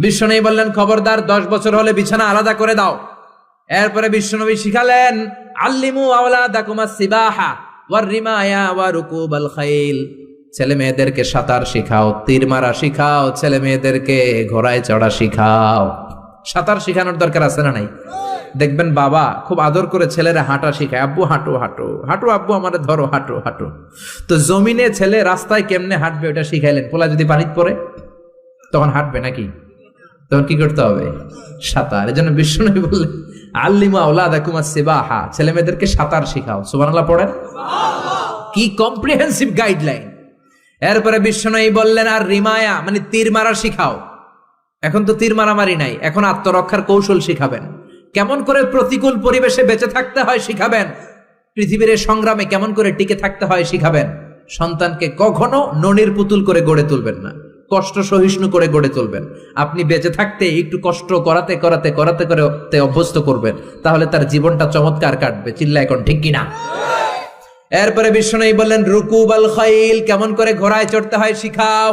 বিশ্বনবী বললেন, খবরদার 10 বছর হলে বিছানা আলাদা করে দাও। এরপরে বিশ্বনবী শিখালেন, আল্লিমু আওলাদাকুমাস সিবাহা ওয়ার রিমায়া ওয়া রুকুবাল খাইল। ছেলে মেয়েদেরকে সাঁতার শিখাও, তীর মারা শিখাও, ছেলে মেয়েদেরকে ঘোড়ায় চড়া শিখাও। সাঁতার শিখানোর দরকার আছে না নাই? দেখবেন বাবা খুব আদর করে ছেলেরা হাঁটা শিখায়, আব্বু হাঁটো হাঁটো হাঁটো, আব্বু আমারে ধরো হাঁটো হাঁটো। তো জমিনে ছেলে রাস্তায় কেমনে হাঁটবে ওটা শিখাইলেন। পোলা যদি পানিতে পড়ে তখন হাঁটবে নাকি? তখন কি করতে হবে? সাঁতার। এজন্য বিশ্বনবী বললেন, আল্লিমু আওলাদাকুমাস সিবাহা, ছেলে মেয়েদেরকে সাঁতার শিখাও। সুবহানাল্লাহ পড়েন। কি কম্প্রিহেন্সিভ গাইডলাইন। এরপরে বিশ্বনবী বললেন, আর রিমায়া মানে তীর মারা শিখাও। এখন তো তীর মারামারি নাই, এখন আত্মরক্ষার কৌশল শিখাবেন। কেমন করে প্রতিকূল পরিবেশে বেঁচে থাকতে হয় শিখাবেন। পৃথিবীর সংগ্রামে কেমন করে টিকে থাকতে হয় শিখাবেন। সন্তানকে কখনো ননির পুতুল করে গড়ে তুলবেন না, কষ্ট সহিষ্ণু করে গড়ে তুলবেন। আপনি বেঁচে থাকতে একটু কষ্ট করাতে করাতে করাতে করে অভ্যস্ত করবেন, তাহলে তার জীবনটা চমৎকার কাটবে। চিল্লা এখন ঠিক কিনা? এরপরে বিশ্বনবী বললেন, রুকুবাল খাইল, কেমন করে ঘোড়ায় চড়তে হয় শিখাও।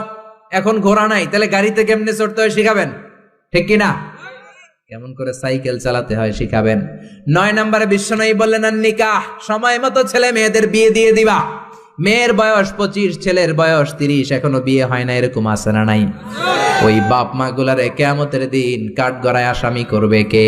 এখন ঘোড়া নাই, তাহলে গাড়িতে কেমনে চড়তে হয় শিখাবেন, ঠিক কিনা? কেমন করে সাইকেল চালাতে হয় শিখাবেন। 9 নম্বরে বিশ্বনবী বললেন, আর নিকাহ, সময় মতো ছেলে মেয়েদের বিয়ে দিয়ে দিবা। মেয়ের বয়স 25, ছেলের বয়স 30, এখনো বিয়ে হয় না, এরকম আছে না নাই? ওই বাপ মা গুলারে কিয়ামতের দিন কাঠগড়ায় আসামি করবে কে?